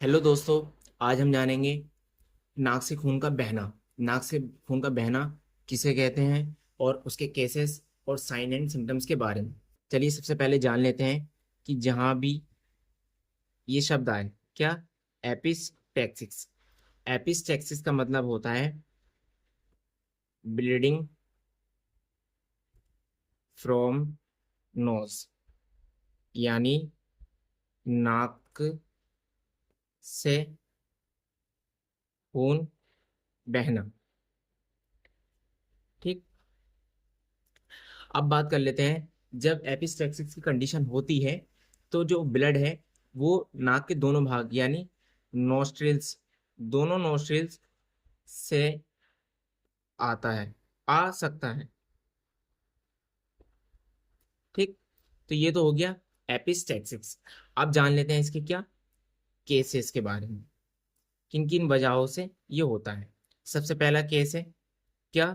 Hello दोस्तों। आज हम जानेंगे नाक से खून का बहना। नाक से खून का बहना किसे कहते हैं और उसके केसेस और साइन एंड सिम्टम्स के बारे में। चलिए सबसे पहले जान लेते हैं कि जहां भी ये शब्द आए क्या, एपिस्टैक्सिस। एपिस्टैक्सिस का मतलब होता है ब्लीडिंग फ्रॉम नोज, यानी नाक से खून बहना। ठीक। अब बात कर लेते हैं, जब एपिस्टैक्सिस की कंडीशन होती है तो जो ब्लड है वो नाक के दोनों भाग यानी नोस्ट्रिल्स, दोनों नोस्ट्रिल्स से आता है, आ सकता है। ठीक। तो ये तो हो गया एपिस्टैक्सिस। अब जान लेते हैं इसके क्या केसेस के बारे में, किन किन वजहों से ये होता है। सबसे पहला केस है क्या,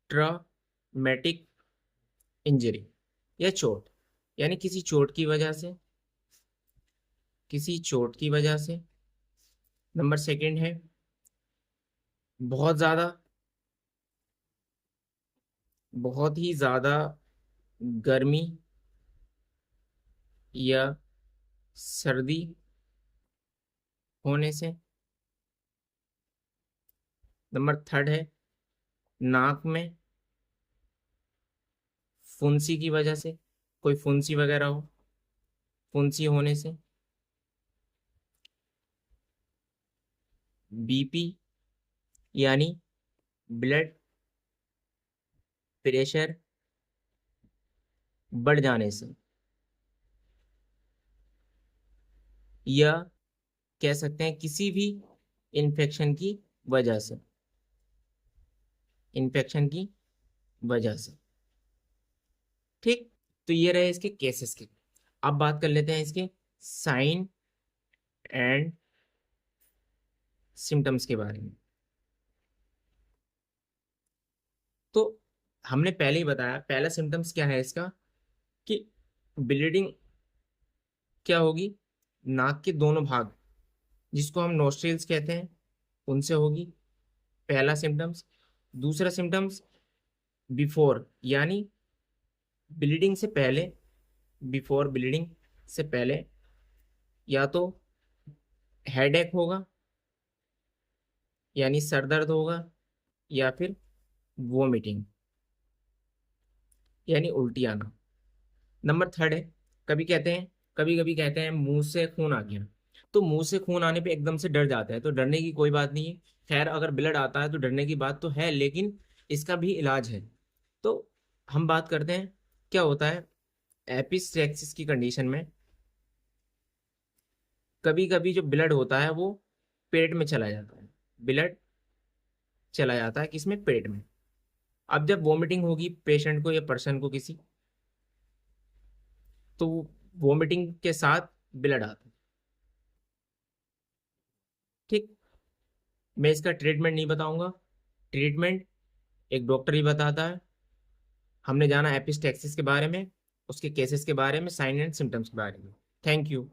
ट्रॉमेटिक इंजरी या चोट, यानी किसी चोट की वजह से, किसी चोट की वजह से। नंबर सेकंड है बहुत ज्यादा, बहुत ही ज्यादा गर्मी या सर्दी होने से। नंबर थर्ड है नाक में फुंसी की वजह से, कोई फुंसी वगैरह हो, फुंसी होने से। बीपी यानी ब्लड प्रेशर बढ़ जाने से, या कह सकते हैं किसी भी इन्फेक्शन की वजह से, इन्फेक्शन की वजह से। ठीक। तो ये रहे इसके केसेस के। अब बात कर लेते हैं इसके साइन एंड सिम्टम्स के बारे में। तो हमने पहले ही बताया, पहला सिम्टम्स क्या है इसका कि ब्लीडिंग क्या होगी, नाक के दोनों भाग जिसको हम नोस्ट्रिल्स कहते हैं उनसे होगी, पहला सिम्टम्स। दूसरा सिम्टम्स बिफोर, यानी ब्लीडिंग से पहले, बिफोर ब्लीडिंग से पहले या तो हेडेक होगा यानी सर दर्द होगा, या फिर वोमिटिंग यानी उल्टी आना। नंबर थर्ड है, कभी कहते हैं, कभी कभी कहते हैं मुंह से खून आ गया। तो मुंह से खून आने पे एकदम से डर जाता है, तो डरने की कोई बात नहीं है। खैर अगर ब्लड आता है तो डरने की बात तो है, लेकिन इसका भी इलाज है। तो हम बात करते हैं क्या होता है एपिस्टैक्सिस की कंडीशन में। कभी कभी जो ब्लड होता है वो पेट में चला जाता है, ब्लड चला जाता है किसमें, पेट में। अब जब वोमिटिंग होगी पेशेंट को या पर्सन को किसी, तो वोमिटिंग के साथ ब्लड आता है। ठीक। मैं इसका ट्रीटमेंट नहीं बताऊंगा, ट्रीटमेंट एक डॉक्टर ही बताता है। हमने जाना एपिस्टैक्सिस के बारे में, उसके केसेस के बारे में, साइन एंड सिम्टम्स के बारे में। Thank you.